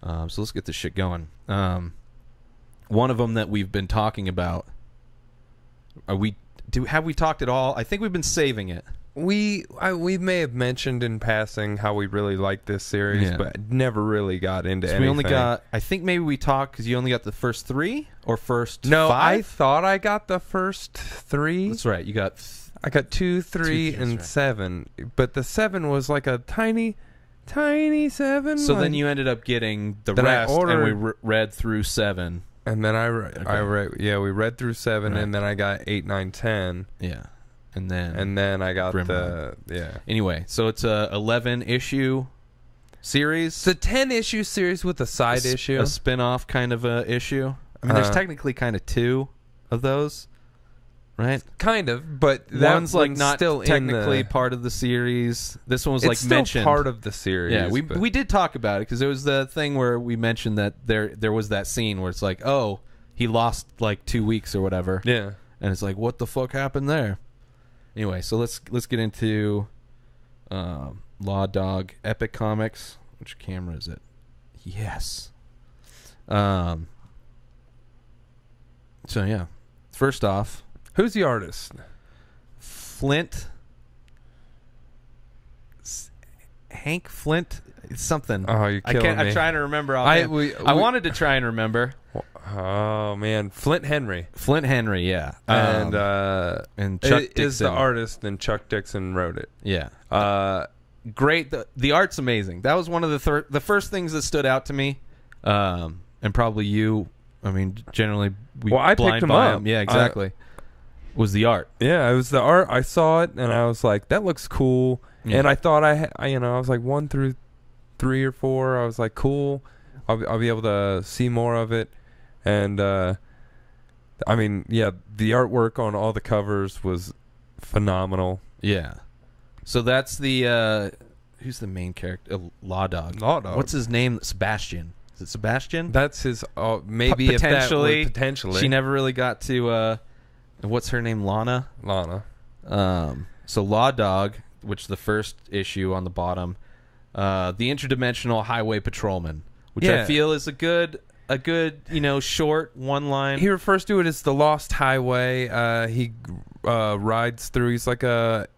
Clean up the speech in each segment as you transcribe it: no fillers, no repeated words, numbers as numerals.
So let's get this shit going. One of them that we've been talking about. Have we talked at all? I think we've been saving it. We may have mentioned in passing how we really like this series, but never really got into anything. We only got, I think maybe we talked because you only got the first 3 or first 5? No, I thought I got the first 3. That's right. You got... I got 2, 3, and right. 7. But the 7 was like a tiny 7. So then you ended up getting the rest, and we read through 7. And then we read through 7, right. And then I got 8, 9, 10. Yeah. And then I got Grimrod. Anyway, so it's a 11-issue series. It's a 10-issue series with a side issue, a spin-off kind of a issue. I mean, there's technically kind of 2 of those, right? Kind of, but one's like not still technically part of the series. This one was like still mentioned part of the series. Yeah, we did talk about it because there was the thing where we mentioned that there was that scene where it's like, oh, he lost like 2 weeks or whatever. Yeah, and it's like, what the fuck happened there? Anyway, so let's get into Law Dog Epic Comics. Which camera is it? Yes. So yeah. First off, who's the artist? Hank Flint. It's something. Oh, you're killing me. I'm trying to remember. I wanted to try and remember. Oh man, Flint Henry, yeah, and Chuck Dixon is the artist, and Chuck Dixon wrote it. Yeah, great. The art's amazing. That was one of the first things that stood out to me, and probably you. I mean, generally I picked him up. Yeah, exactly. Was the art? Yeah, it was the art. I saw it and I was like, that looks cool. Yeah. And I thought I was like 1 through 3 or 4. I was like, cool. I'll be able to see more of it. And I mean, yeah, the artwork on all the covers was phenomenal. Yeah. So that's the who's the main character? Law Dog. What's his name? Sebastian. Is it Sebastian? That's his. Maybe potentially. Potentially. She never really got to. What's her name? Lana. So Law Dog, which the first issue on the bottom, the interdimensional highway patrolman, which I feel is a good short one line. He refers to it as the Lost Highway. He rides through. He's like a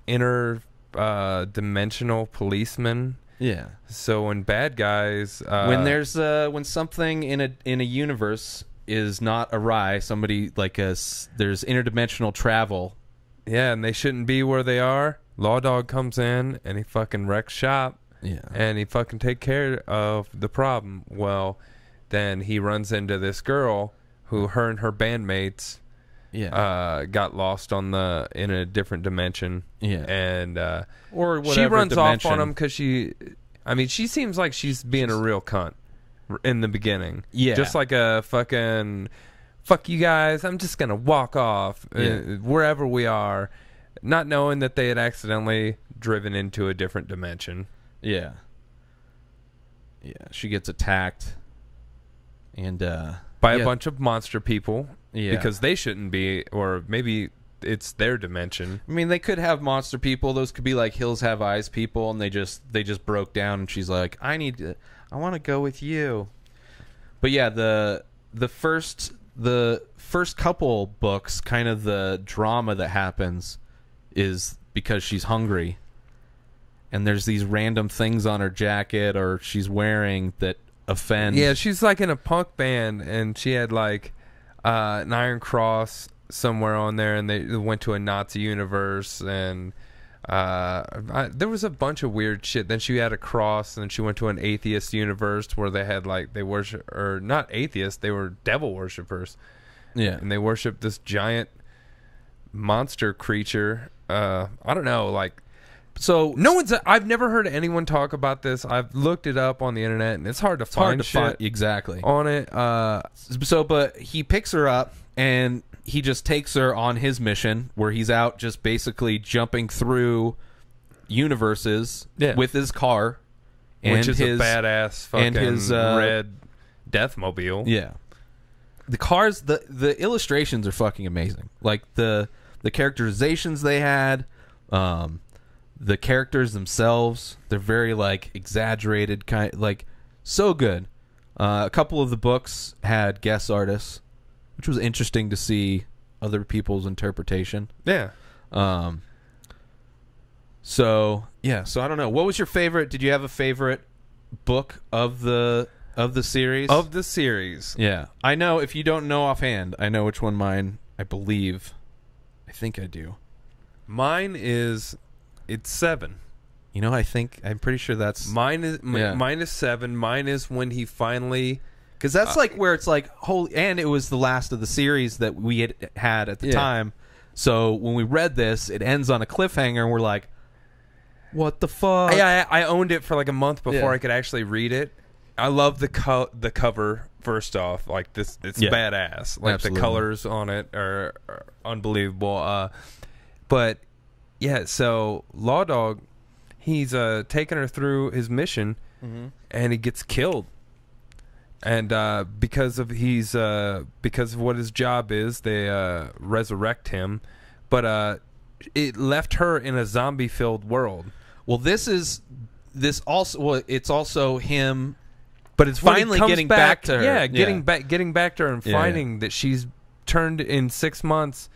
dimensional policeman. Yeah. So when bad guys, when there's when something in a universe is not awry, somebody there's interdimensional travel. Yeah, and they shouldn't be where they are. Law Dog comes in and he fucking wrecks shop. Yeah. And he fucking take care of the problem. Well, then he runs into this girl who her and her bandmates got lost in a different dimension. Yeah. And or whatever she runs dimension. off on him because she seems like she's being a real cunt in the beginning. Yeah. Just like a fucking fuck you guys, I'm just gonna walk off wherever we are, not knowing that they had accidentally driven into a different dimension. Yeah. Yeah, she gets attacked and by a bunch of monster people. Yeah. Because they shouldn't be, or maybe it's their dimension. I mean, they could have monster people. Those could be like Hills Have Eyes people, and they just broke down, and she's like, I want to go with you. But yeah, the first couple books, kind of the drama that happens is because she's hungry. And there's these random things on her jacket or she's wearing that offend. Yeah, she's like in a punk band, and she had like an Iron Cross somewhere on there, and they went to a Nazi universe, and there was a bunch of weird shit. Then she had a cross, and then she went to an atheist universe where they had they worship, or not atheists, they were devil worshippers. Yeah, and they worshiped this giant monster creature. I don't know, So I've never heard anyone talk about this. I've looked it up on the internet, and it's hard to find shit exactly on it. But he picks her up, and he just takes her on his mission, where he's out just basically jumping through universes with his car, which is a badass fucking red Deathmobile. Yeah, the cars, the illustrations are fucking amazing. Like the characterizations they had. The characters themselves, they're very like exaggerated, kind like so good. A couple of the books had guest artists, which was interesting to see other people's interpretation. Yeah. So I don't know. What was your favorite? Did you have a favorite book of the series? Of the series. Yeah. I know, if you don't know offhand, I know which one mine, I think I do. Mine is, it's 7. You know, I'm pretty sure that's Mine is 7. Mine is when he finally, because that's like where it's like holy, and it was the last of the series that we had at the time. So when we read this, it ends on a cliffhanger, and we're like, what the fuck? I owned it for like a month before I could actually read it. I love the cover. First off, like this, it's badass. Like Absolutely. the colors on it are unbelievable. But yeah, so Law Dog, he's taking her through his mission, and he gets killed. And because of what his job is, they resurrect him. But it left her in a zombie-filled world. Well, it's also him. But it's finally getting back to her. Yeah, getting back to her and finding that she's turned in 6 months.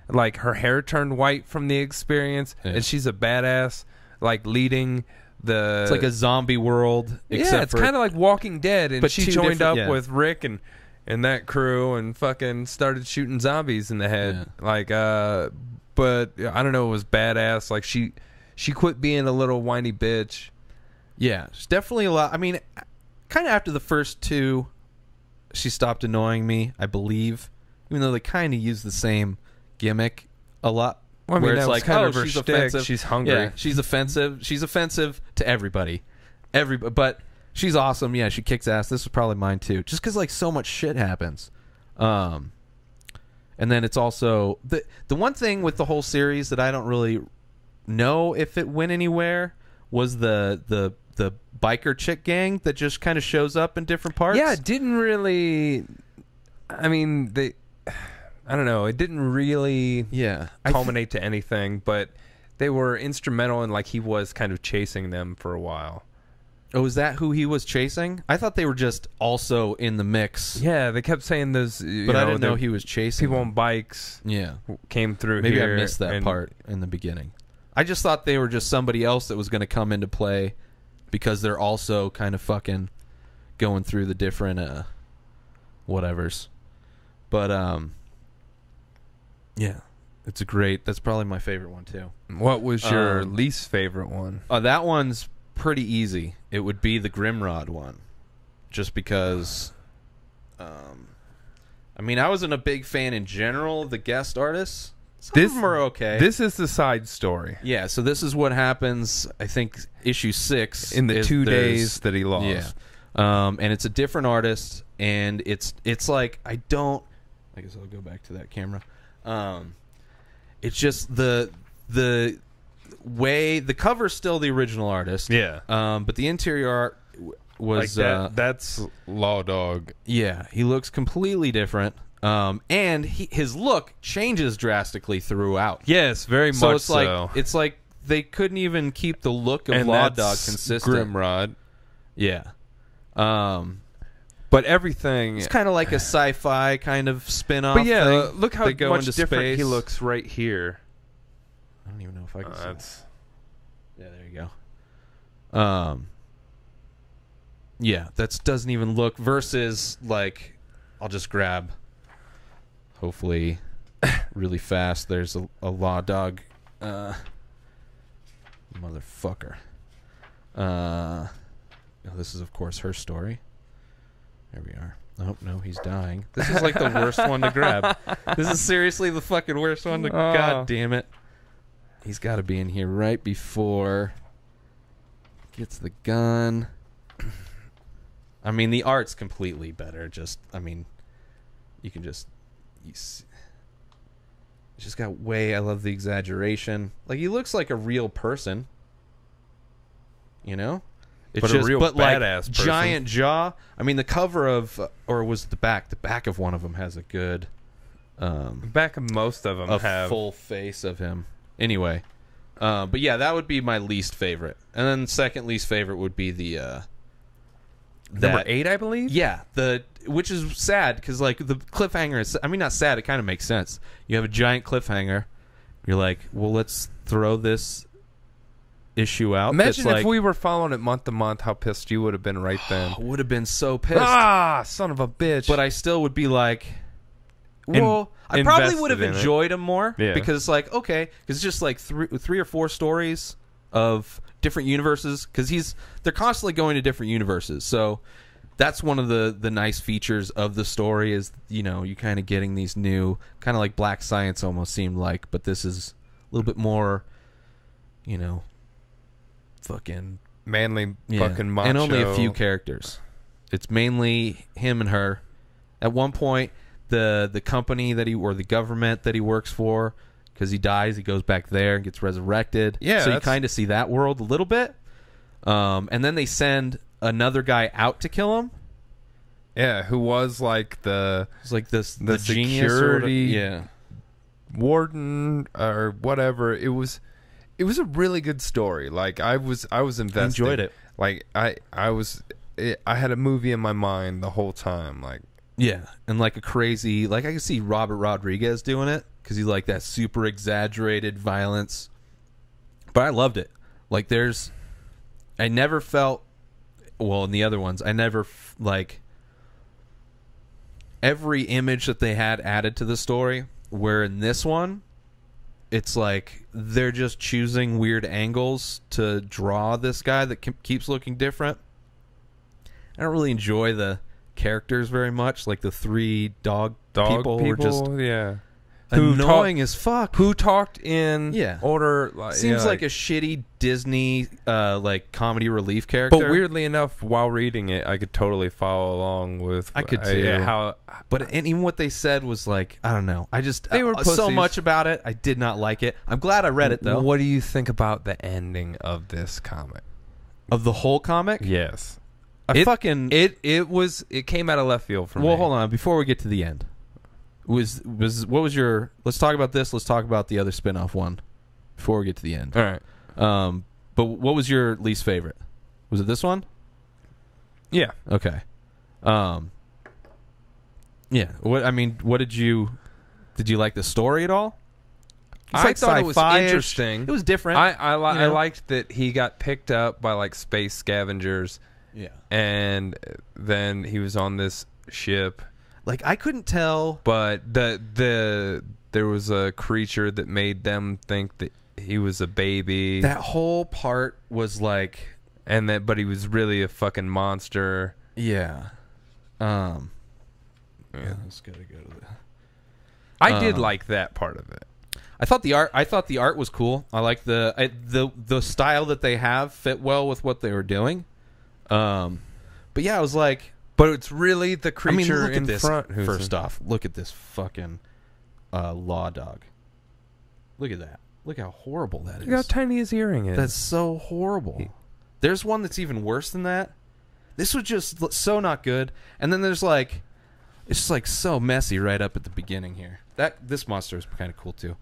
Like her hair turned white from the experience, and she's a badass. Like leading the. It's like a zombie world. Except it's kind of like Walking Dead, and but she two joined up different- with Rick and that crew, and fucking started shooting zombies in the head. Yeah. Like, but I don't know, it was badass. Like she quit being a little whiny bitch. Yeah, it's definitely a lot. I mean, kind of after the first 2, she stopped annoying me, I believe. Even though they kind of use the same gimmick a lot. Well, I mean, where that it's was like, kind oh, of her she's shtick. offensive. She's hungry. Yeah, she's offensive. She's offensive to everybody. But she's awesome. Yeah, she kicks ass. This was probably mine too. Just because like so much shit happens. And then it's also the one thing with the whole series that I don't really know if it went anywhere was the biker chick gang that just kind of shows up in different parts. Yeah, it didn't really. I mean, I don't know. It didn't really culminate to anything, but they were instrumental in, like, he was kind of chasing them for a while. Oh, is that who he was chasing? I thought they were just also in the mix. Yeah, they kept saying those. But I didn't know he was chasing people them. on bikes. Yeah, came through. Maybe here I missed that part in the beginning. I just thought they were just somebody else that was going to come into play because they're also kind of fucking going through the different whatevers. But yeah, it's that's probably my favorite one too. What was your least favorite one? That one's pretty easy. It would be the Grimrod one, just because I mean, I wasn't a big fan in general of the guest artists. Some of them are okay. This is the side story. Yeah, so this is what happens, I think, issue 6. In the 2 days that he lost. Yeah. And it's a different artist, and it's like, I guess I'll go back to that camera. It's just the way, the cover's still the original artist. Yeah. But the interior art was... like that's Law Dog. Yeah, he looks completely different. And his look changes drastically throughout. Yes, very So much it's like so. it's like they couldn't even keep the look of And Law that's Dog consistent. Grimrod. Yeah. But everything... It's kind of like a sci-fi kind of spin-off. But yeah, thing. look how They go much into different space. he looks right here. I don't even know if I can see That's... that. Yeah, there you go. Yeah, that doesn't even look versus like I'll just grab hopefully really fast. There's a Law Dog motherfucker. This is of course her story. There we are. Oh no, he's dying. This is like the worst one to grab. This is seriously the fucking worst one to God damn it. He's got to be in here right before gets the gun. I mean, the art's completely better. Just, I mean, you can just... It's just got I love the exaggeration. Like, he looks like a real person. You know? It's But a real badass person. Giant jaw. I mean, the cover of... or was the back? The back of one of them has a good... back of most of them a have... full face of him. Anyway. But yeah, that would be my least favorite, and then second least favorite would be the Number 8, I believe. Yeah, which is sad because like the cliffhanger is. I mean, not sad. It kind of makes sense. You have a giant cliffhanger. You're like, well, let's throw this issue out. Imagine if like, we were following it month to month, how pissed you would have been right then. would have been so pissed. Ah, son of a bitch. But I still would be like, well, I probably would have invested in it. enjoyed them more Yeah. because, like, okay, because it's just like three or four stories of different universes because they're constantly going to different universes. So that's one of the nice features of the story is, you know, you kind of getting these new, kind of like Black Science almost seemed like, but this is a little bit more, you know, fucking manly fucking macho. and only a few characters. It's mainly him and her. At one point, the company that or the government that he works for, because he dies, he goes back there and gets resurrected. Yeah, so you kind of see that world a little bit. And then they send another guy out to kill him. Yeah, who was like the It's like the security genius sort of, warden or whatever. It was a really good story. Like I was invested. I enjoyed it. Like I had a movie in my mind the whole time. Like Yeah, and like a crazy, like I can see Robert Rodriguez doing it because he's like that super exaggerated violence. But I loved it. Like I never felt, well, in the other ones, I never like every image that they had added to the story. Where in this one, it's like they're just choosing weird angles to draw this guy that keeps looking different. I don't really enjoy the characters very much. Like the 3 dog people were just annoying as fuck. Who talked in order? Seems like a shitty Disney like comedy relief character. But weirdly enough, while reading it, I could totally follow along with. I could too. How, but even what they said was like, I don't know. I just they were so pussies. much about it. I did not like it. I'm glad I read it though. What do you think about the ending of this comic? Of the whole comic? Yes. It came out of left field for me. Well, hold on. Before we get to the end, what was your? Let's talk about this. Let's talk about the other spin-off one before we get to the end. All right. But what was your least favorite? Was it this one? Yeah. Okay. Yeah. What did you like the story at all? It's I like thought it was sci-fi-ish. interesting. It was different. I liked that he got picked up by like space scavengers. Yeah. And then he was on this ship. Like I couldn't tell, but there was a creature that made them think that he was a baby. That whole part was like, but he was really a fucking monster. Yeah. Yeah, let's gotta go to that. I did like that part of it. I thought the art was cool. I like the style that they have fit well with what they were doing. But yeah, I was like, but it's really the creature look in at this. front. First off, look at this fucking law dog. Look at that. Look how horrible that is. Look how tiny his earring is. That's so horrible. There's one that's even worse than that. This was just so not good. And then there's like, it's just like so messy right up at the beginning here. This monster is kind of cool too.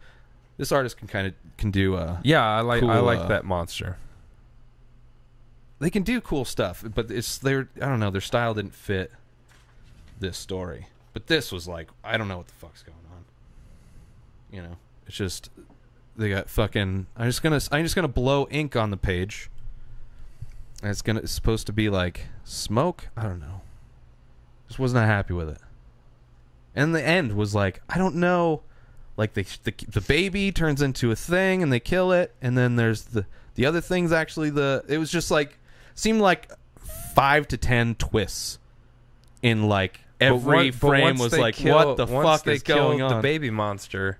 This artist can do. I like cool, that monster. They can do cool stuff, but I don't know, their style didn't fit this story. But this was like, I don't know what the fuck's going on. You know, it's just they got fucking. I'm just gonna blow ink on the page. And it's supposed to be like smoke. I don't know. Just was not happy with it. And the end was like, I don't know. Like the baby turns into a thing and they kill it, and then there's the other thing's actually it was just like seemed like 5 to 10 twists in like every frame was like, what the fuck is going on? The baby monster.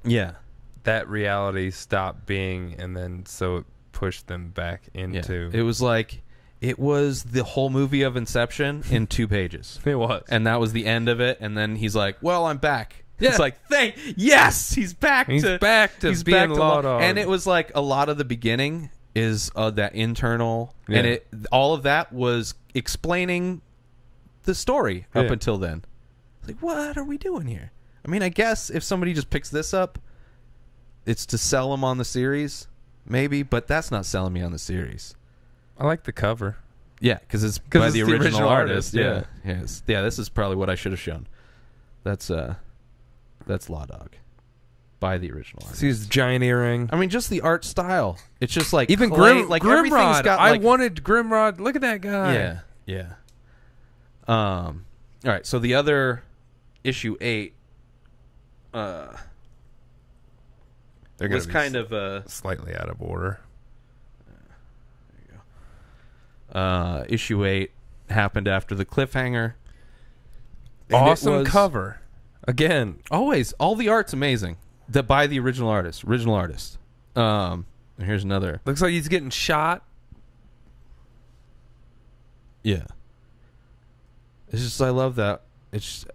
Yeah. That reality stopped being, and then so it pushed them back into. It was like it was the whole movie of Inception in 2 pages. It was. And that was the end of it, and then he's like, well, I'm back. Yeah. It's like, yes, he's back to being Law Dog. And it was like a lot of the beginning is that internal, and all of that was explaining the story up until then. It's like, what are we doing here? I mean, I guess if somebody just picks this up, it's to sell them on the series. maybe, but that's not selling me on the series. I like the cover. Yeah, because it's by it's the the original original artist. artist, Yeah, this is probably what I should have shown. That's Law Dog by the original artist. See his giant earring. I mean, just the art style. It's just like Even clay, like everything's Grimrod. got I like, wanted Grimrod. Look at that guy. yeah, yeah. All right. So the other issue 8 They're gonna was be kind of slightly out of order. issue 8 happened after the cliffhanger. And Awesome it was, cover. Again, always all the art's amazing. By the original artist. And here's another. looks like he's getting shot. Yeah. It's just I love that. It's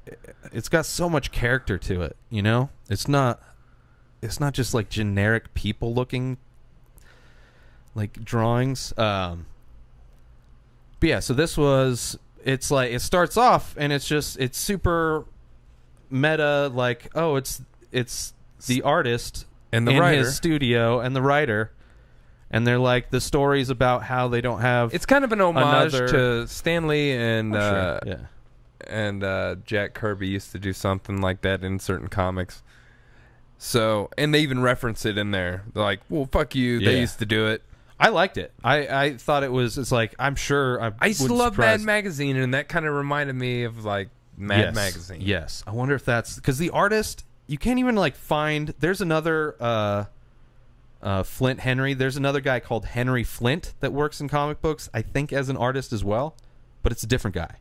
got so much character to it, you know? It's not just like generic people looking like drawings. But yeah, so this was it's like it starts off and it's super meta, like, oh, it's the artist And the in writer. his studio and the writer, and they're like the stories about how they don't have It's kind of an homage Another- to Stanley and yeah. and Jack Kirby used to do something like that in certain comics. So, and they even reference it in there. They're like, well, fuck you. They Yeah. used to do it. I liked it. I thought it's like, I'm sure I used to love Mad Magazine, and that kind of reminded me of like Mad Magazine. Yes. I wonder if that's because the artist, you can't even like find, there's another Flint Henry. There's another guy called Henry Flint that works in comic books, I think as an artist as well, but it's a different guy.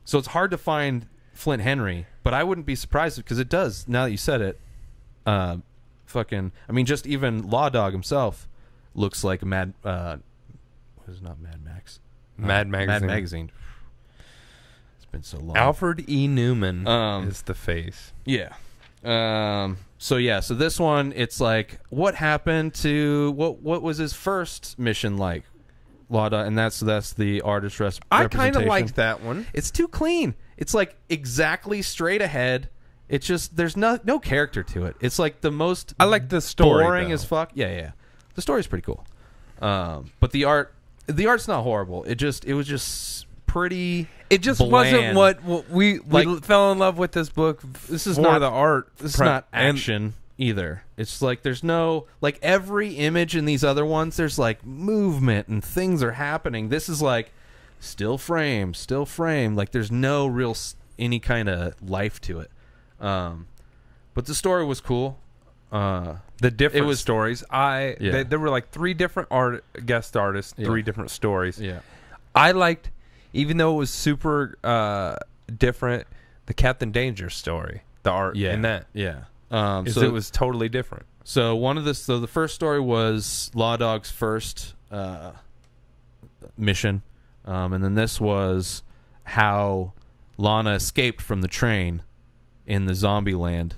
So it's hard to find Flint Henry, but I wouldn't be surprised because it does, now that you said it, I mean, just even Law Dog himself looks like not Mad Max. Mad Magazine. Mad Magazine. It's been so long. Alfred E. Newman Um, is the face. Yeah. So this one, it's like, what happened to what was his first mission like? Law Dog, and that's the artist I kind of representation. liked that one. It's too clean. It's like exactly straight ahead. It's just there's no character to it. It's like the most I like the story. boring though. as fuck. Yeah. The story's pretty cool. But the art's not horrible. It was just pretty. It just bland. wasn't what we Like- fell in love with this book. This is for not the art. This is not action either. It's like there's no like every image in these other ones. There's like movement and things are happening. This is like still frame. Like there's no real any kind of life to it. But the story was cool. The different It was- stories. Yeah. There were like 3 different guest artists, Yeah. 3 different stories. Yeah. I liked, even though it was super different, the Captain Danger story, the art in that. Yeah. So it was totally different. So the first story was Law Dog's first mission, and then this was how Lana escaped from the train in the zombie land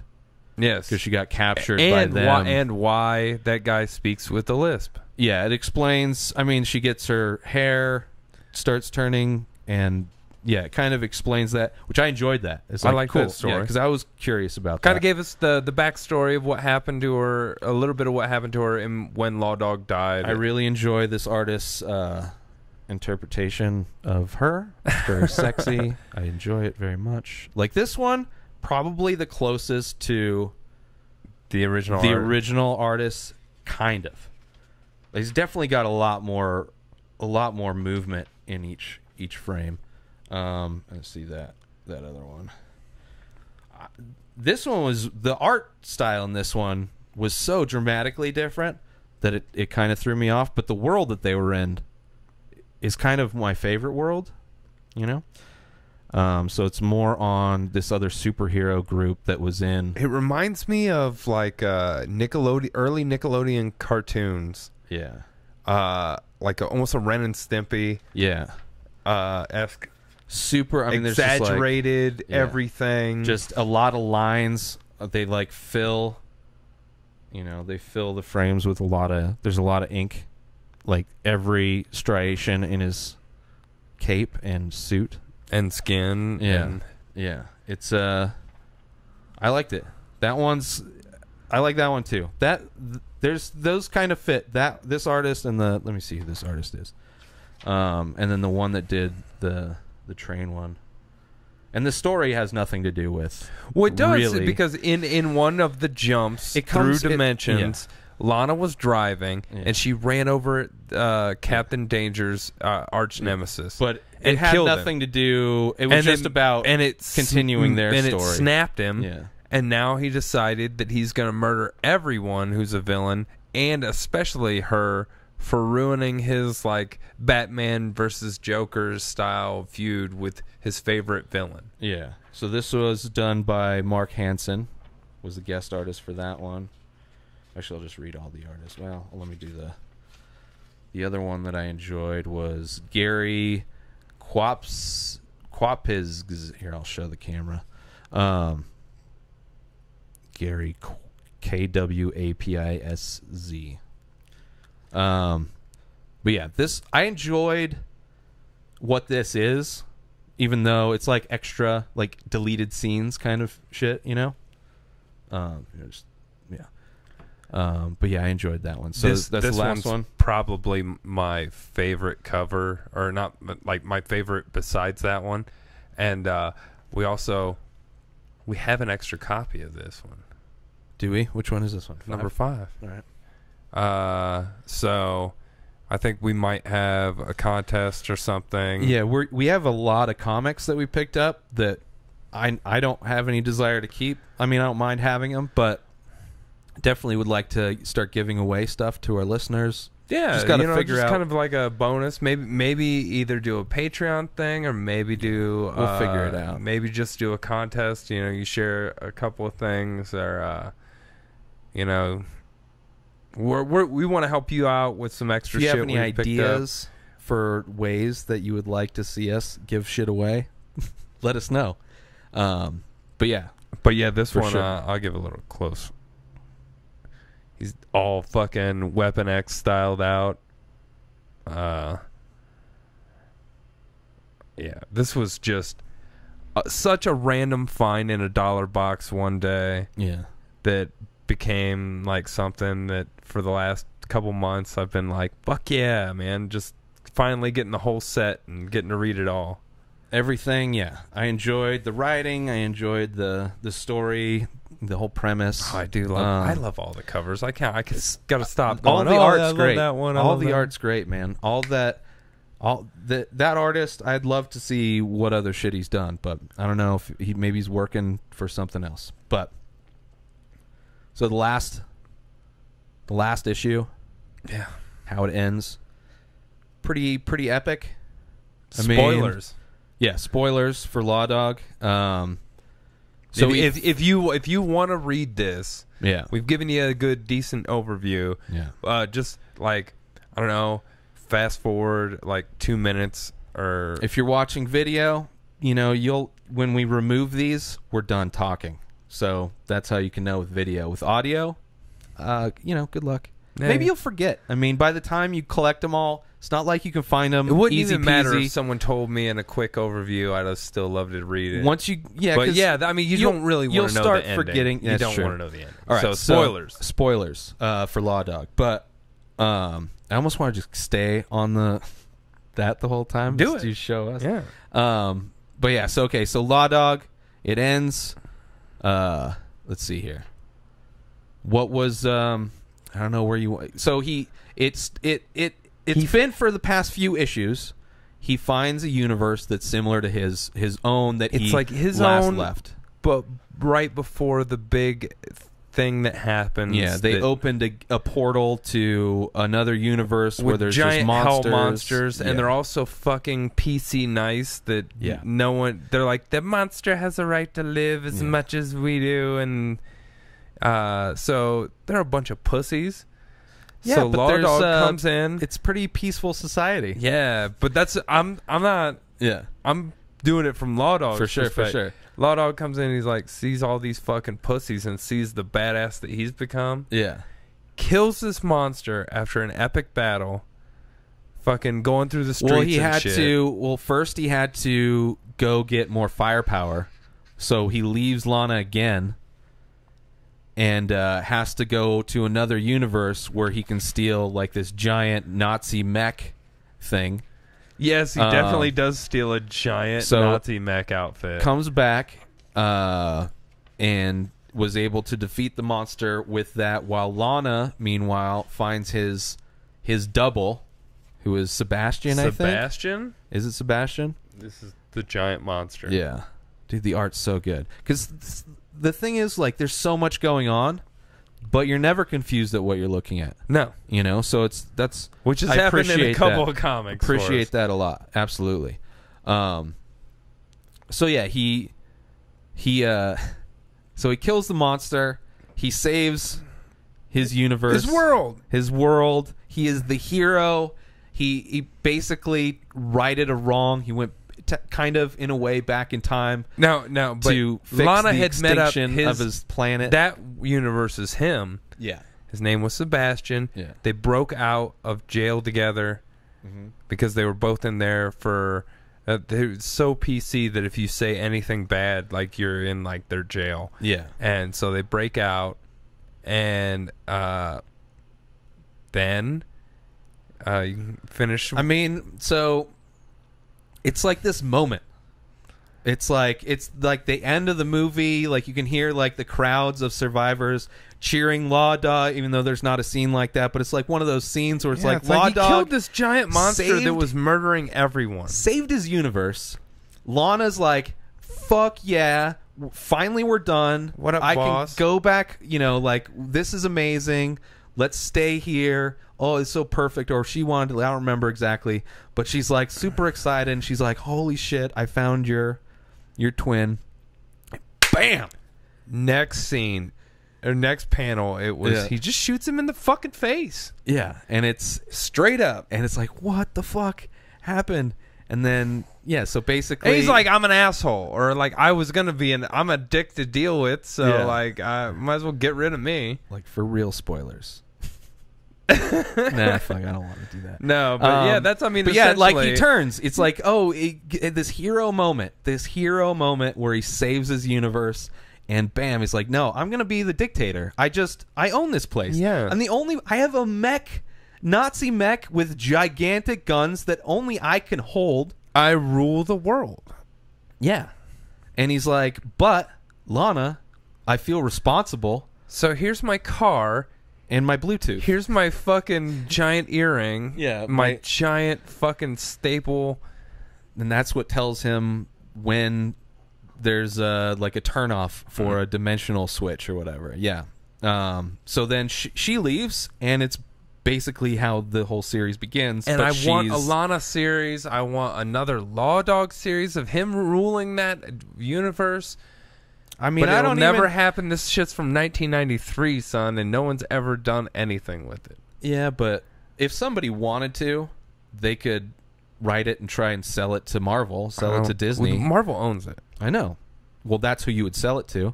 Yes. because she got captured by them. And why that guy speaks with a lisp. Yeah, it explains. I mean, she gets her hair starts turning, and yeah, it kind of explains that, which I enjoyed that. It's I like like cool. that story. Because I was curious about Kind that. of gave us the backstory of what happened to her, a little bit of what happened to her when Law Dog died. I really enjoy this artist's interpretation of her. It's very sexy. I enjoy it very much. Like this one, probably the closest to the original the art. original artist, kind of. He's definitely got a lot more movement in each frame. Let's see that other one. This one was the art style in this one was so dramatically different that it kind of threw me off. But the world that they were in is kind of my favorite world, you know. So it's more on this other superhero group that was in. It reminds me of like early Nickelodeon cartoons. Yeah. Like almost a Ren and Stimpy Yeah. esque. Super. I mean, there's just, like, exaggerated everything. just a lot of lines. They like fill. You know, they fill the frames with there's a lot of ink, like every striation in his cape and suit. and skin. Yeah. And Yeah, it's I liked it. That one's I like that one too. There's those kind of fit that this artist and let me see who this artist is, and then the one that did the train one, and the story has nothing to do with. Well, it does really. because in one of the jumps through dimensions, Lana was driving and she ran over Captain Danger's arch nemesis, but and it had killed nothing him. to do. It was just about continuing their and story. It snapped him. Yeah. And now he decided that he's going to murder everyone who's a villain, and especially her, for ruining his like Batman versus Joker style feud with his favorite villain. Yeah. So this was done by Mark Hansen, was the guest artist for that one. Actually, I'll just read all the artists. Well, let me do the other one that I enjoyed was Gary Quapis. Here, I'll show the camera. Gary Kwapis. But yeah, I enjoyed what this is, even though it's like extra, like deleted scenes kind of shit, you know. But yeah, I enjoyed that one. So that's the last one. Probably my favorite cover, or not like my favorite besides that one. And we have an extra copy of this one. Do we? Which one is this one? Number 5. All right. So I think we might have a contest or something. Yeah, we have a lot of comics that we picked up that I don't have any desire to keep. I mean, I don't mind having them, but definitely would like to start giving away stuff to our listeners. Yeah, just got to figure out, kind of like a bonus. Maybe either do a Patreon thing, or maybe do. We'll figure it out. Maybe just do a contest. You know, you share a couple of things, or you know, we want to help you out with some extra. If you shit have any ideas for ways that you would like to see us give shit away, let us know. But yeah, this for one sure. I'll give a little close. He's all fucking Weapon X styled out. Yeah, this was just such a random find in a dollar box one day. Yeah, that became like something that for the last couple months I've been like, fuck yeah, man, just finally getting the whole set and getting to read it all. Everything, yeah. I enjoyed the writing. I enjoyed the story. The whole premise. Oh, I do love. I love all the covers. I can't. I just gotta stop. All going, the art's great. That one. All the art's great, man. That artist. I'd love to see what other shit he's done, but I don't know if maybe he's working for something else. But so the last issue, yeah, how it ends, pretty epic. Spoilers. Yeah, spoilers for Law Dog. So if you want to read this, yeah, we've given you a good, decent overview. Yeah. Just like, I don't know, fast forward like 2 minutes, or if you're watching video, you know, when we remove these, we're done talking. So that's how you can know with video. With audio, you know, good luck. Yeah. Maybe you'll forget. I mean, by the time you collect them all, it's not like you can find them. It wouldn't easy even matter peasy. if someone told me in a quick overview. I'd have still loved to read it. Once you, yeah, but yeah, I mean, you don't really want to know start the ending. forgetting. You don't true. want to know the ending. All right, so spoilers. For Law Dog. But I almost want to just stay on the whole time. Do just it. to show us. Yeah. But yeah. So okay. So Law Dog. It ends. Let's see here. What was I don't know where you. So it's been for the past few issues. He finds a universe that's similar to his own that it's he like his last own left. But right before the big thing that happens, Yeah, they opened a portal to another universe where with there's giant just hell monsters, Yeah. and they're also fucking PC nice. That Yeah. no one. They're like, the monster has a right to live as much as we do, and so they're a bunch of pussies. Yeah, so but Law there's, Dog comes in. It's pretty peaceful society. Yeah, but that's I'm not. Yeah, I'm doing it from Law Dog's for sure, perspective. for sure. Law Dog comes in and he's like, sees all these fucking pussies and sees the badass that he's become. Yeah, kills this monster after an epic battle. Fucking going through the streets. Well, he and had shit. to. Well, first he had to go get more firepower, so he leaves Lana again. and has to go to another universe where he can steal like this giant Nazi mech thing. Yes, he definitely does steal a giant Nazi mech outfit. Comes back and was able to defeat the monster with that, while Lana, meanwhile, finds his double, who is Sebastian, I think. Sebastian? Is it Sebastian? This is the giant monster. Yeah. Dude, the art's so good. Because the thing is, like, there's so much going on, but you're never confused at what you're looking at. No. You know? So that's... Which has happened in a couple of comics. Appreciate that a lot. Absolutely. So, yeah, so he kills the monster. He saves his universe. His world. He is the hero. He basically righted a wrong. He went kind of, in a way, back in time. No, but to fix Lana the had met up of his planet. That universe is him. Yeah. His name was Sebastian. Yeah. They broke out of jail together because they were both in there for... they're so PC that if you say anything bad, like, you're in, like, their jail. Yeah. And so they break out, and then you can finish... I mean, so it's like this moment. It's like the end of the movie. Like, you can hear, like, the crowds of survivors cheering Law Dog, even though there's not a scene like that. But it's like one of those scenes where it's like Law he Dog killed this giant monster that was murdering everyone. Saved his universe. Lana's like, fuck yeah, finally we're done. What up, I boss? can go back, you know, like, this is amazing. Let's stay here. Oh, it's so perfect. Or she wanted to, I don't remember exactly. But she's like super excited. And she's like, holy shit, I found your twin. Bam! Next scene, or next panel, it was he just shoots him in the fucking face. Yeah, and it's straight up. And it's like, what the fuck happened? And then, yeah, so basically... And he's like, I'm an asshole. Or like, I was going to be I'm a dick to deal with, so like, I might as well get rid of me. Like, for real spoilers. Nah, fuck, I don't want to do that. No, but yeah, that's, I mean, but yeah, like, he turns. It's like, oh, this hero moment where he saves his universe, and bam, he's like, no, I'm gonna be the dictator. I own this place. Yeah, I have a Nazi mech with gigantic guns that only I can hold. I rule the world. Yeah, and he's like, but Lana, I feel responsible. So here's my car. And my Bluetooth. Here's my fucking giant earring. Yeah. My giant fucking staple. And that's what tells him when there's like a turnoff for a dimensional switch or whatever. Yeah. So then she leaves, and it's basically how the whole series begins. And I want a Lana series. I want another Law Dog series of him ruling that universe. I mean, but it'll never happen. This shit's from 1993, son, and no one's ever done anything with it. Yeah, but if somebody wanted to, they could write it and try and sell it to Marvel, sell it to Disney. Well, Marvel owns it. I know. Well, that's who you would sell it to.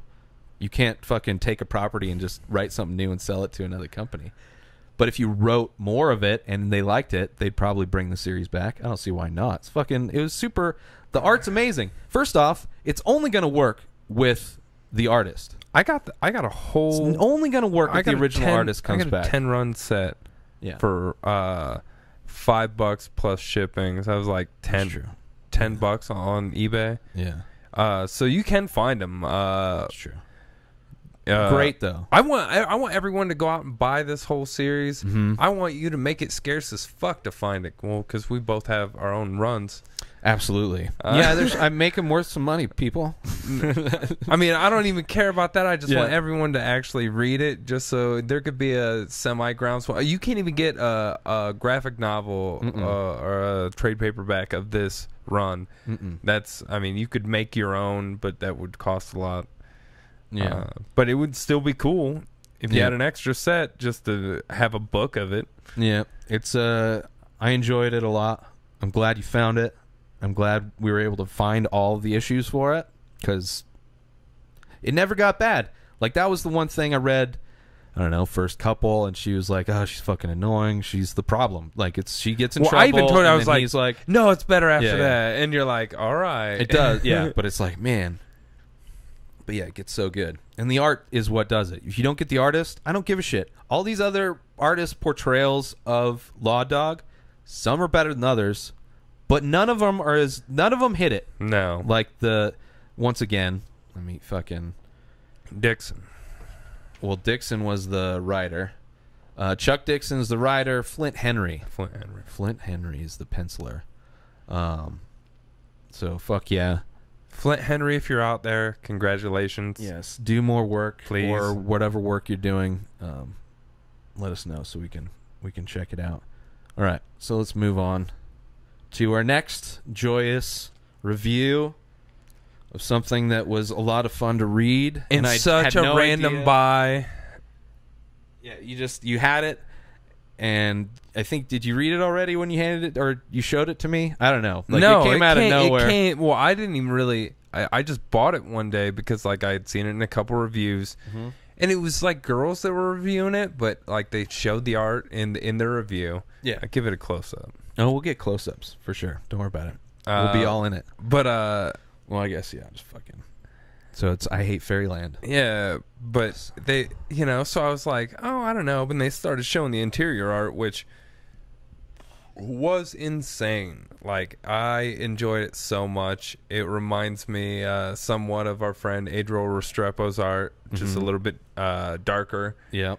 You can't fucking take a property and just write something new and sell it to another company. But if you wrote more of it and they liked it, they'd probably bring the series back. I don't see why not. It was super. The art's amazing. First off, it's only going to work with the artist. I got a whole... It's only going to work if the original artist comes back. I got a 10-run set for $5 plus shipping. So that was like $10 on eBay. Yeah. So you can find them. That's true. Great though. I want everyone to go out and buy this whole series. Mm-hmm. I want you to make it scarce as fuck to find it. Well, because we both have our own runs. Absolutely. Yeah, I'm making worth some money, people. I mean, I don't even care about that. I just want everyone to actually read it, just so there could be a semi-groundswell. You can't even get a graphic novel or a trade paperback of this run. That's, I mean, you could make your own, but that would cost a lot. Yeah. But it would still be cool if you had an extra set just to have a book of it. Yeah. It's I enjoyed it a lot. I'm glad you found it. I'm glad we were able to find all of the issues for it, because it never got bad. Like, that was the one thing I read, I don't know, first couple, and she was like, oh, she's fucking annoying. She's the problem. Like, she gets in trouble. I even told her, I was he's like, no, it's better after that. And you're like, all right. It does, yeah. But it's like, man, But yeah, it gets so good. And the art is what does it. If you don't get the artist, I don't give a shit. All these other artist portrayals of Law Dog, some are better than others, but none of them hit it. No. Like once again, let me fucking Dixon. Well, Dixon was the writer. Chuck Dixon's the writer. Flint Henry is the penciler. So fuck yeah. Flint Henry, if you're out there, congratulations. Yes, do more work, please, or whatever work you're doing. Let us know so we can check it out. All right, so let's move on to our next joyous review of something that was a lot of fun to read. In such a random buy. Yeah, you had it, and I think, did you read it already when you handed it, or you showed it to me? I don't know. Like, no, it came out of nowhere. Well, I didn't even really. I just bought it one day because like I had seen it in a couple reviews, and it was like girls that were reviewing it, but like they showed the art in their review. Yeah, I give it a close up. Oh, we'll get close ups for sure. Don't worry about it. We'll be all in it. But well, I guess yeah, just fucking. So it's I Hate Fairyland. Yeah, but they, so I was like, oh, I don't know. But they started showing the interior art, which was insane. Like, I enjoyed it so much. It reminds me somewhat of our friend Adriel Restrepo's art, just a little bit darker. Yeah.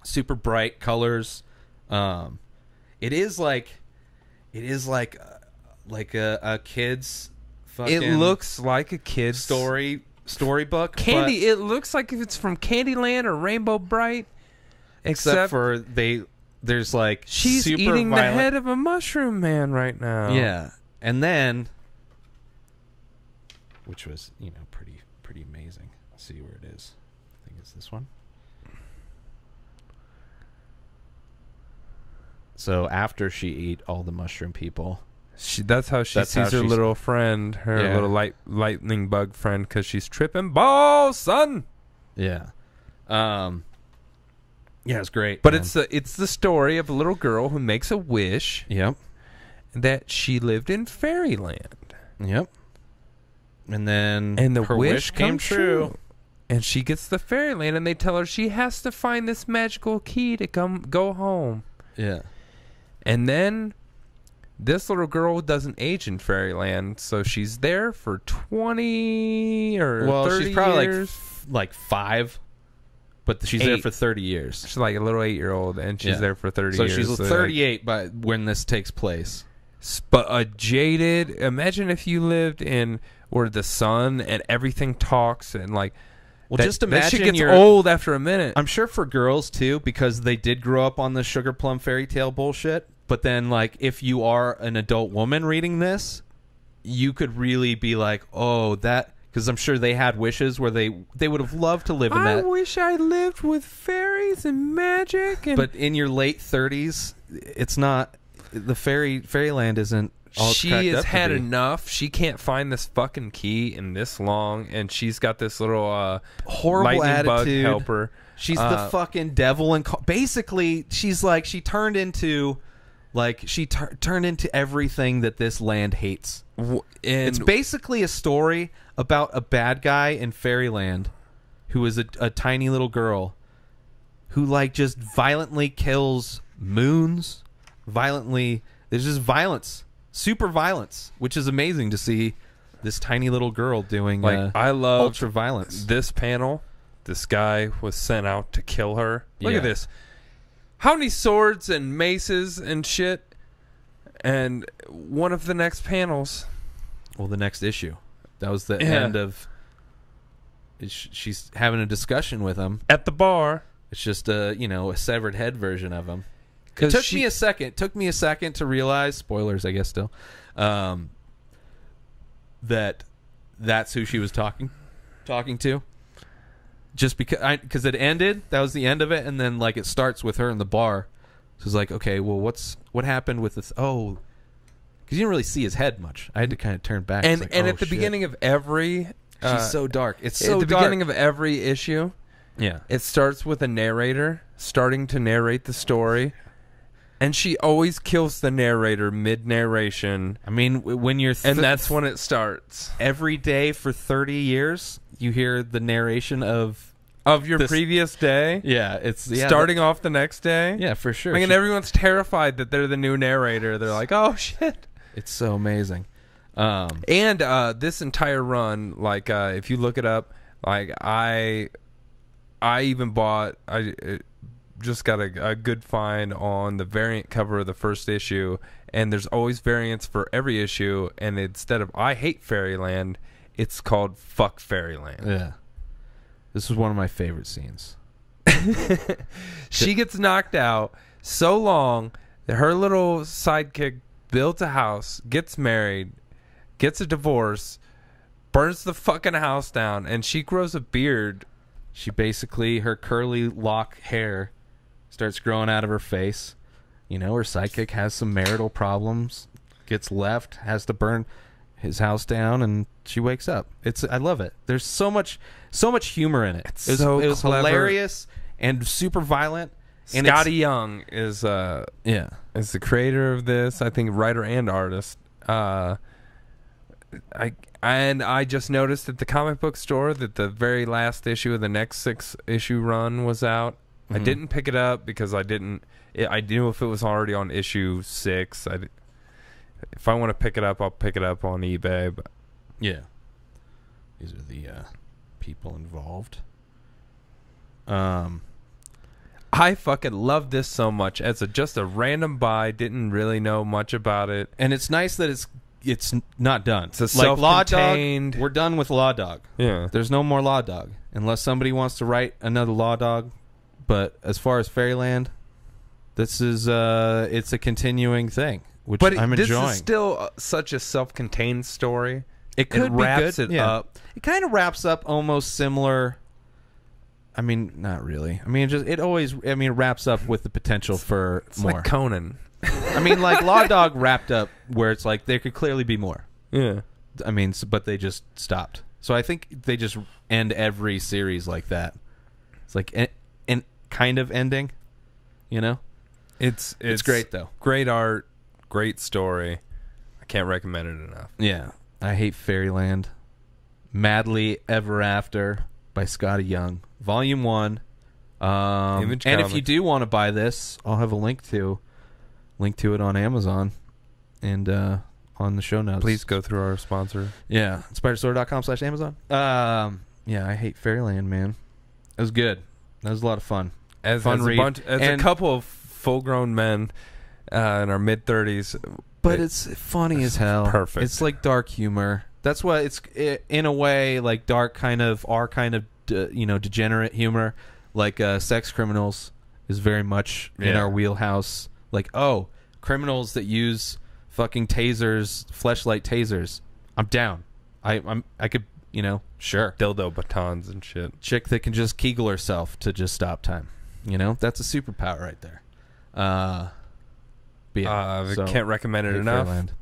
Super bright colors. It is like a kid's. It looks like a kid's storybook. Candy. It looks like if it's from Candyland or Rainbow Bright, except for there's like she's super eating violent. the head of a mushroom man right now. Yeah, and then, which was pretty amazing. Let's see where it is. I think it's this one. So after she ate all the mushroom people. That's how she sees her little friend, little lightning bug friend, because she's tripping balls, son. Yeah. Yeah, it's great. But it's the story of a little girl who makes a wish. Yep. That she lived in fairyland. Yep. And then the her wish came true. And she gets to fairyland, and they tell her she has to find this magical key to go home. Yeah. And then this little girl doesn't age in fairyland, so she's there for 20 or 30 she's probably years. like 5, but she's there for 30 years. She's like a little 8-year-old, and she's there for 30 years. So she's 38 by when this takes place. But a jaded... Imagine if you lived in where the sun and everything talks and like... Well, just imagine that shit gets old after a minute. I'm sure for girls, too, because they did grow up on the Sugar Plum fairy tale bullshit. But then, like, if you are an adult woman reading this, you could really be like, oh, that... Because I'm sure they had wishes where they would have loved to live in that. I wish I lived with fairies and magic. But in your late 30s, it's not... The fairyland isn't all she cracked has up to had be. enough. She can't find this fucking key in this long, and she's got this little horrible lightning bug attitude. helper. She's the fucking devil, and basically, she's like she turned into everything that this land hates. It's basically a story about a bad guy in fairyland who is a tiny little girl who like just violently kills moons. There's just violence. Super violence, which is amazing to see this tiny little girl doing I love ultra violence. This panel, this guy was sent out to kill her. Look at this. How many swords and maces and shit? And one of the next panels. Well, the next issue. That was the end of... She's having a discussion with him. At the bar. It's just a severed head version of him. It took me a second. It took me a second to realize, spoilers, I guess still, that that's who she was talking to. Just because it ended, that was the end of it, and then like it starts with her in the bar. So it's like, okay, well, what happened with this? Oh, because you didn't really see his head much. I had to kind of turn back. And at the beginning of every, she's so dark. It's so dark. At the beginning of every issue, yeah, it starts with a narrator starting to narrate the story. And she always kills the narrator mid-narration. I mean, when you're... And that's when it starts. Every day for 30 years, you hear the narration of your previous day. Yeah, it's starting off the next day. Yeah, for sure. And everyone's terrified that they're the new narrator. They're like, "Oh shit!" It's so amazing. And this entire run, like, if you look it up, like I even bought. I just got a good find on the variant cover of the first issue, and there's always variants for every issue. And instead of "I hate Fairyland," it's called "Fuck Fairyland." Yeah. This was one of my favorite scenes. She gets knocked out so long that her little sidekick builds a house, gets married, gets a divorce, burns the fucking house down, and she grows a beard. She basically, her curly lock hair starts growing out of her face. You know, her sidekick has some marital problems, gets left, has to burn his house down, and she wakes up. I love it. There's so much humor in it. It was hilarious and super violent. And Scotty Young is the creator of this, I think, writer and artist. I just noticed at the comic book store that the very last issue of the next 6-issue run was out. I didn't pick it up because I knew if it was already on issue 6. If I want to pick it up, I'll pick it up on eBay. But yeah, these are the people involved. I fucking love this so much. As just a random buy, didn't really know much about it, and it's nice that it's not done. It's a self-contained. Law Dog, we're done with Law Dog. Yeah, there's no more Law Dog unless somebody wants to write another Law Dog. But as far as Fairyland, this is it's a continuing thing. Which I'm enjoying. This is still such a self-contained story. It could be wraps good. It up. It kind of wraps up almost similar. I mean, not really. I mean, it wraps up with the potential for more. Like Conan. I mean, like Law Dog wrapped up where it's like there could clearly be more. Yeah. I mean, but they just stopped. So I think they just end every series like that. It's like an kind of ending, you know? It's great though. Great art. Great story. I can't recommend it enough. Yeah. I Hate Fairyland. Madly Ever After by Scotty Young. Volume 1. And if you do want to buy this, I'll have a link to it on Amazon and on the show notes. Please go through our sponsor. Yeah. Spiderstore.com/Amazon. Yeah, I Hate Fairyland, man. It was good. That was a lot of fun. As a couple of full-grown men in our mid-30s. But it's funny as hell. Perfect. It's like dark humor. That's what it's in a way like dark kind of degenerate humor. Like Sex Criminals is very much in our wheelhouse. Like, oh, criminals that use fucking tasers, fleshlight tasers. I'm down. I could, sure. Dildo batons and shit. Chick that can just Kegel herself to just stop time. That's a superpower right there. I can't recommend it enough. Fairyland.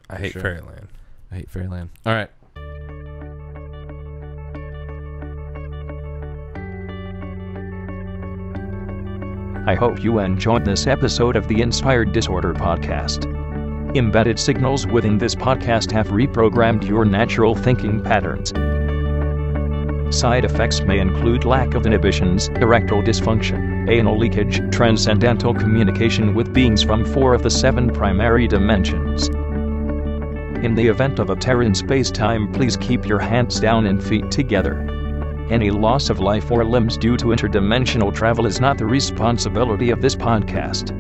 I hate Fairyland. I hate Fairyland. All right. I hope you enjoyed this episode of the Inspired Disorder podcast. Embedded signals within this podcast have reprogrammed your natural thinking patterns. Side effects may include lack of inhibitions, erectile dysfunction, anal leakage, transcendental communication with beings from 4 of the 7 primary dimensions. In the event of a tear in space-time, please keep your hands down and feet together. Any loss of life or limbs due to interdimensional travel is not the responsibility of this podcast.